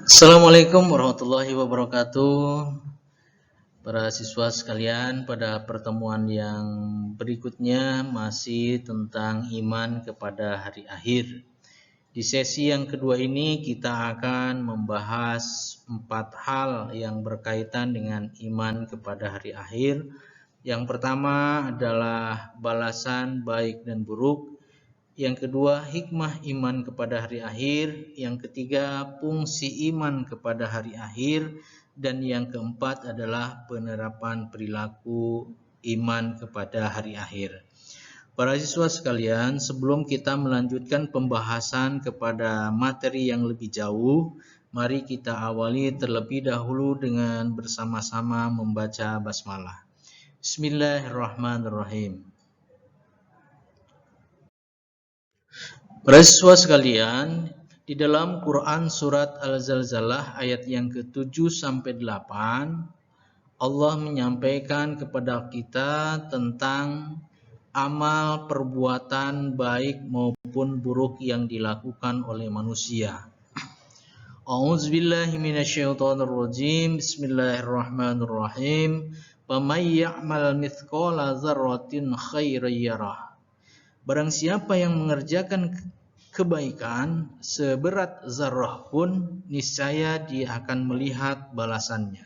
Assalamualaikum warahmatullahi wabarakatuh. Para siswa sekalian, pada pertemuan yang berikutnya masih tentang iman kepada hari akhir. Di sesi yang kedua ini kita akan membahas 4 hal yang berkaitan dengan iman kepada hari akhir. Yang pertama adalah balasan baik dan buruk. Yang kedua, hikmah iman kepada hari akhir. Yang ketiga, fungsi iman kepada hari akhir. Dan yang keempat adalah penerapan perilaku iman kepada hari akhir. Para siswa sekalian, sebelum kita melanjutkan pembahasan kepada materi yang lebih jauh, mari kita awali terlebih dahulu dengan bersama-sama membaca basmalah. Bismillahirrahmanirrahim. Para siswa sekalian, di dalam Quran surat Al-Zalzalah ayat yang ke-7 sampai 8, Allah menyampaikan kepada kita tentang amal perbuatan baik maupun buruk yang dilakukan oleh manusia. A'udzubillahi minasyaitonirrajim. Bismillahirrahmanirrahim. Faman ya'mal mithqala dzarratin khairan yarah. Barang siapa yang mengerjakan kebaikan seberat zarrah pun, niscaya dia akan melihat balasannya.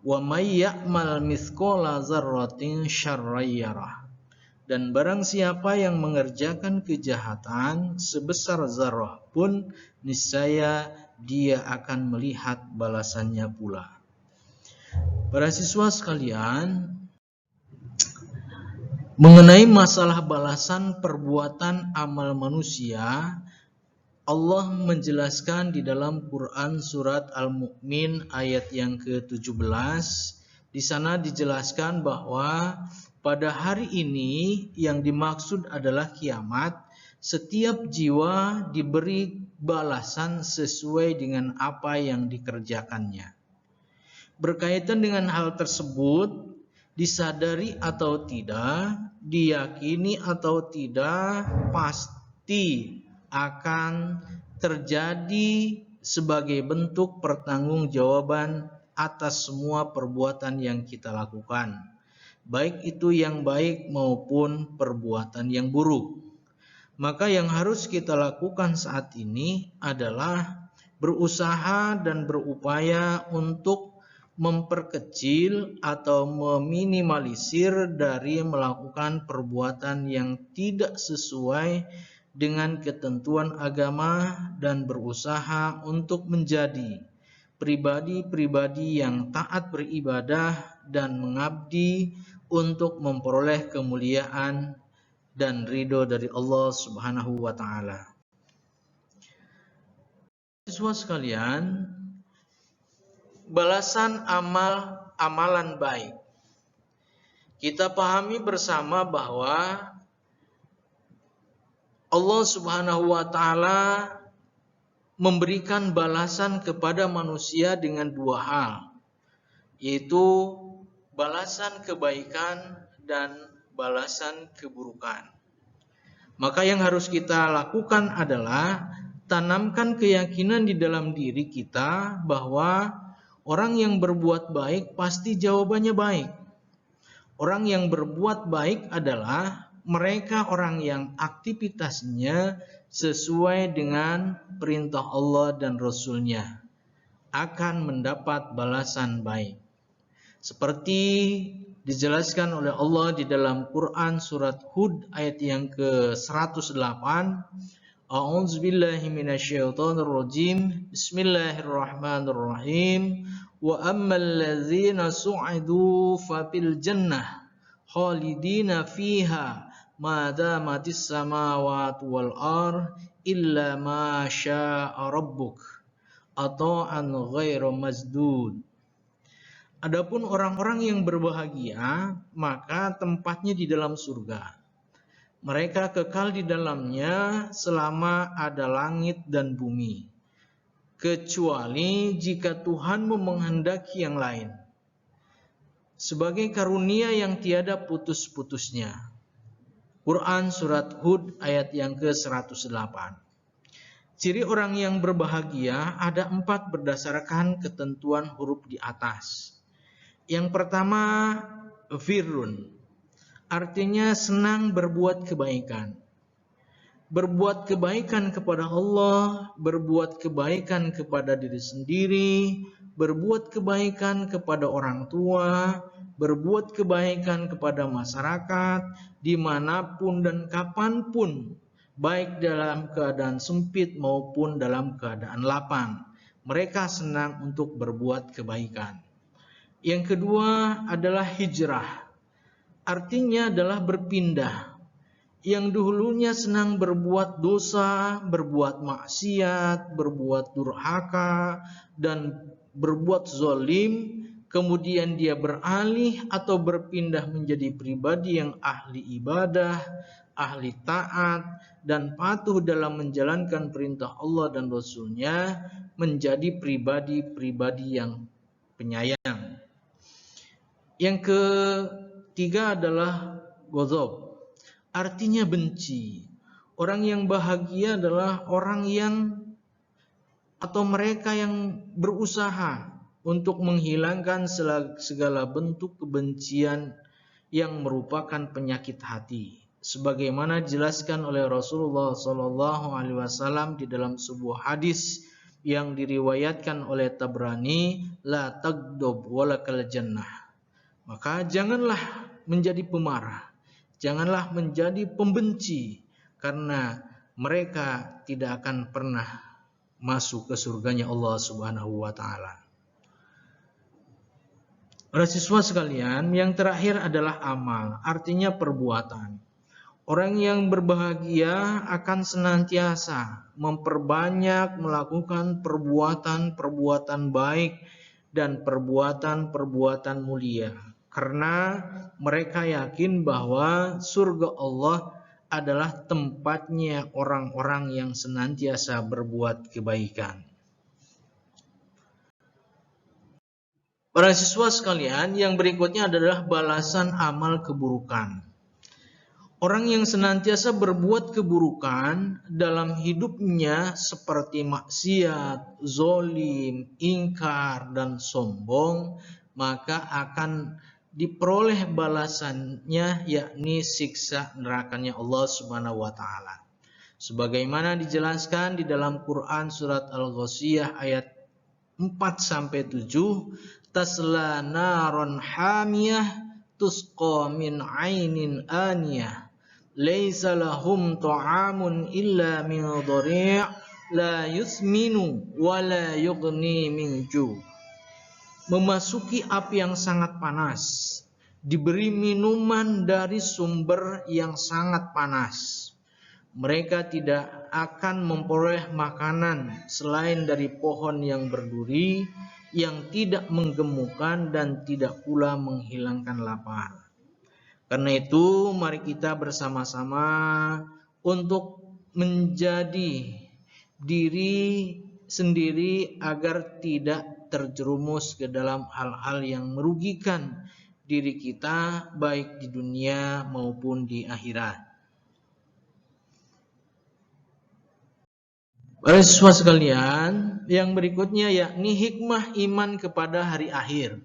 Wa may ya'mal mithqala dzarratin syarran yarah. Dan barang siapa yang mengerjakan kejahatan sebesar zarrah pun, niscaya dia akan melihat balasannya pula. Para siswa sekalian, mengenai masalah balasan perbuatan amal manusia, Allah menjelaskan di dalam Quran surat Al-Mu'min ayat yang ke-17. Di sana dijelaskan bahwa pada hari ini yang dimaksud adalah kiamat, setiap jiwa diberi balasan sesuai dengan apa yang dikerjakannya. Berkaitan dengan hal tersebut, disadari atau tidak, diyakini atau tidak, pasti akan terjadi sebagai bentuk pertanggungjawaban atas semua perbuatan yang kita lakukan, baik itu yang baik maupun perbuatan yang buruk. Maka yang harus kita lakukan saat ini adalah berusaha dan berupaya untuk memperkecil atau meminimalisir dari melakukan perbuatan yang tidak sesuai dengan ketentuan agama dan berusaha untuk menjadi pribadi-pribadi yang taat beribadah dan mengabdi untuk memperoleh kemuliaan dan ridho dari Allah Subhanahu wa taala. Siswa sekalian, balasan amalan baik. Kita pahami bersama bahwa Allah Subhanahu wa taala memberikan balasan kepada manusia dengan dua hal, yaitu balasan kebaikan dan balasan keburukan. Maka yang harus kita lakukan adalah tanamkan keyakinan di dalam diri kita bahwa orang yang berbuat baik pasti jawabannya baik. Orang yang berbuat baik adalah mereka orang yang aktivitasnya sesuai dengan perintah Allah dan Rasul-Nya, akan mendapat balasan baik. Seperti dijelaskan oleh Allah di dalam Quran surat Hud ayat yang ke-108. A'udzubillahi minasyaitonirrajim. Bismillahirrahmanirrahim. Wa ammal ladzina su'idu fa fil jannah khalidina fiha ma damatis samawati wal ard illa ma syaa rabbuk ata'an ghairu masdud. Adapun orang-orang yang berbahagia, maka tempatnya di dalam surga. Mereka kekal di dalamnya selama ada langit dan bumi, kecuali jika Tuhan menghendaki yang lain, sebagai karunia yang tiada putus-putusnya. Quran surat Hud ayat yang ke-108. Ciri orang yang berbahagia ada 4 berdasarkan ketentuan huruf di atas. Yang pertama, firrun, artinya senang berbuat kebaikan. Berbuat kebaikan kepada Allah, berbuat kebaikan kepada diri sendiri, berbuat kebaikan kepada orang tua, berbuat kebaikan kepada masyarakat, dimanapun dan kapanpun, baik dalam keadaan sempit maupun dalam keadaan lapang. Mereka senang untuk berbuat kebaikan. Yang kedua adalah hijrah. Artinya adalah berpindah. Yang dulunya senang berbuat dosa, berbuat maksiat, berbuat durhaka, dan berbuat zalim, kemudian dia beralih atau berpindah menjadi pribadi yang ahli ibadah, ahli taat, dan patuh dalam menjalankan perintah Allah dan Rasul-Nya, menjadi pribadi-pribadi yang penyayang. Yang ketiga adalah ghadab. Artinya benci. Orang yang bahagia adalah orang yang atau mereka yang berusaha untuk menghilangkan segala bentuk kebencian yang merupakan penyakit hati. Sebagaimana dijelaskan oleh Rasulullah SAW di dalam sebuah hadis yang diriwayatkan oleh Tabrani, la tagdob walakal jannah. Maka janganlah menjadi pemarah. Janganlah menjadi pembenci, karena mereka tidak akan pernah masuk ke surganya Allah Subhanahu wa Ta'ala. Para siswa sekalian, yang terakhir adalah amal, artinya perbuatan. Orang yang berbahagia akan senantiasa memperbanyak melakukan perbuatan-perbuatan baik dan perbuatan-perbuatan mulia. Karena mereka yakin bahwa surga Allah adalah tempatnya orang-orang yang senantiasa berbuat kebaikan. Para siswa sekalian, yang berikutnya adalah balasan amal keburukan. Orang yang senantiasa berbuat keburukan dalam hidupnya seperti maksiat, zolim, ingkar, dan sombong, maka akan diperoleh balasannya, yakni siksa nerakanya Allah Subhanahu wa Ta'ala. Sebagaimana dijelaskan di dalam Quran surat Al-Ghasyiyah ayat 4-7, tasla naron hamiyah tusqa min ainin aniyah laisa lahum ta'amun illa min dhari' la yusminu wa la yughni min ju'. Memasuki api yang sangat panas, diberi minuman dari sumber yang sangat panas. Mereka tidak akan memperoleh makanan selain dari pohon yang berduri, yang tidak menggemukkan dan tidak pula menghilangkan lapar. Karena itu, mari kita bersama-sama untuk menjadi diri sendiri agar tidak terjerumus ke dalam hal-hal yang merugikan diri kita, baik di dunia maupun di akhirat. Para siswa sekalian, yang berikutnya yakni hikmah iman kepada hari akhir.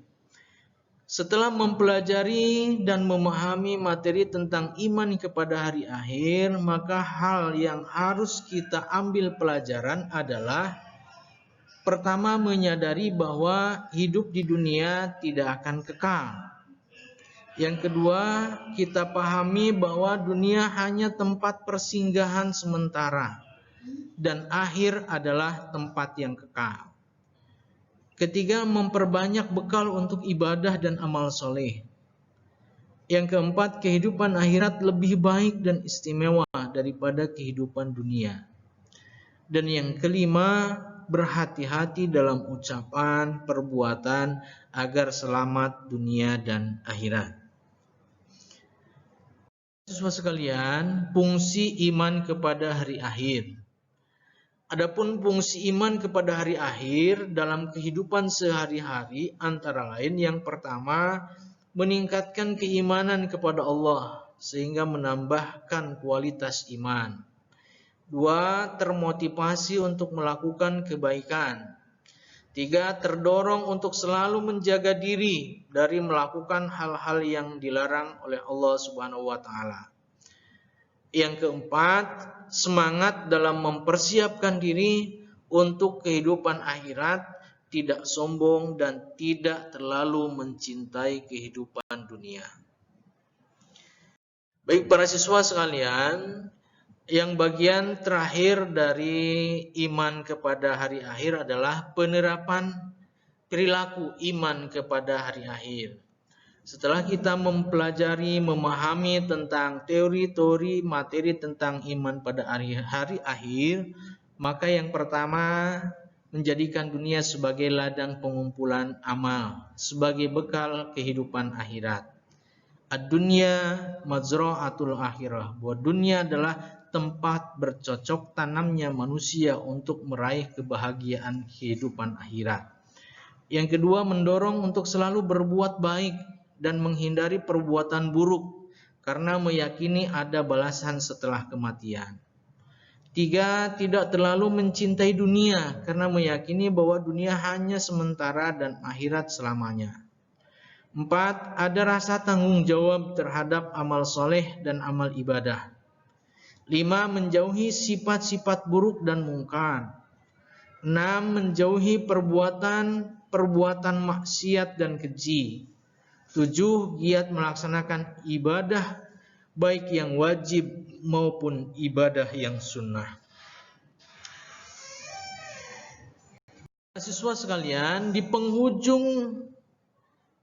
Setelah mempelajari dan memahami materi tentang iman kepada hari akhir, maka hal yang harus kita ambil pelajaran adalah pertama, menyadari bahwa hidup di dunia tidak akan kekal. Yang kedua, kita pahami bahwa dunia hanya tempat persinggahan sementara dan akhir adalah tempat yang kekal. Ketiga, memperbanyak bekal untuk ibadah dan amal soleh. Yang keempat, kehidupan akhirat lebih baik dan istimewa daripada kehidupan dunia. Dan yang kelima, berhati-hati dalam ucapan, perbuatan agar selamat dunia dan akhirat. Siswa sekalian, fungsi iman kepada hari akhir. Adapun fungsi iman kepada hari akhir dalam kehidupan sehari-hari antara lain yang pertama, meningkatkan keimanan kepada Allah sehingga menambahkan kualitas iman. 2. Termotivasi untuk melakukan kebaikan. 3. Terdorong untuk selalu menjaga diri dari melakukan hal-hal yang dilarang oleh Allah Subhanahu wa taala. Yang keempat, semangat dalam mempersiapkan diri untuk kehidupan akhirat, tidak sombong dan tidak terlalu mencintai kehidupan dunia. Baik para siswa sekalian, yang bagian terakhir dari iman kepada hari akhir adalah penerapan perilaku iman kepada hari akhir. Setelah kita mempelajari, memahami tentang teori-teori materi tentang iman pada hari akhir, maka yang pertama menjadikan dunia sebagai ladang pengumpulan amal, sebagai bekal kehidupan akhirat. Ad-dunya mazra'atul akhirah, bahwa dunia adalah tempat bercocok tanamnya manusia untuk meraih kebahagiaan kehidupan akhirat. Yang kedua, mendorong untuk selalu berbuat baik dan menghindari perbuatan buruk karena meyakini ada balasan setelah kematian. 3. Tidak terlalu mencintai dunia karena meyakini bahwa dunia hanya sementara dan akhirat selamanya. 4. Ada rasa tanggung jawab terhadap amal soleh dan amal ibadah. 5. Menjauhi sifat-sifat buruk dan mungkar. 6. Menjauhi perbuatan maksiat dan keji. 7. Giat melaksanakan ibadah baik yang wajib maupun ibadah yang sunnah. Siswa sekalian, di penghujung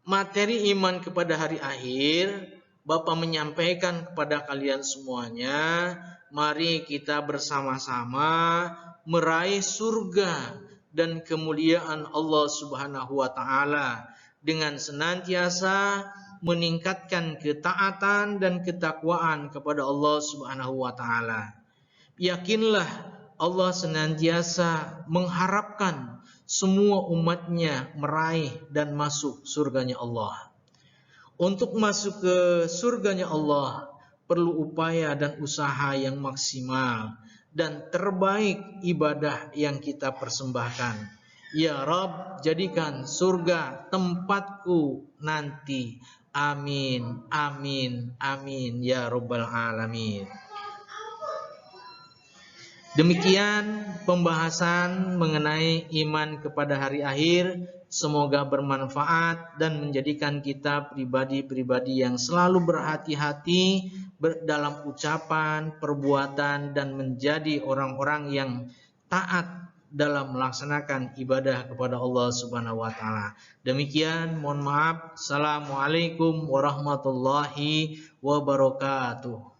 materi iman kepada hari akhir, Bapak menyampaikan kepada kalian semuanya, mari kita bersama-sama meraih surga dan kemuliaan Allah Subhanahu wa taala dengan senantiasa meningkatkan ketaatan dan ketakwaan kepada Allah Subhanahu wa taala. Yakinlah Allah senantiasa mengharapkan semua umatnya meraih dan masuk surganya Allah. Untuk masuk ke surganya Allah perlu upaya dan usaha yang maksimal dan terbaik ibadah yang kita persembahkan. Ya Rabb, jadikan surga tempatku nanti. Amin, amin, amin ya Rabbal Alamin. Demikian pembahasan mengenai iman kepada hari akhir. Semoga bermanfaat dan menjadikan kita pribadi-pribadi yang selalu berhati-hati dalam ucapan, perbuatan, dan menjadi orang-orang yang taat dalam melaksanakan ibadah kepada Allah Subhanahu wa taala. Demikian, mohon maaf. Assalamualaikum warahmatullahi wabarakatuh.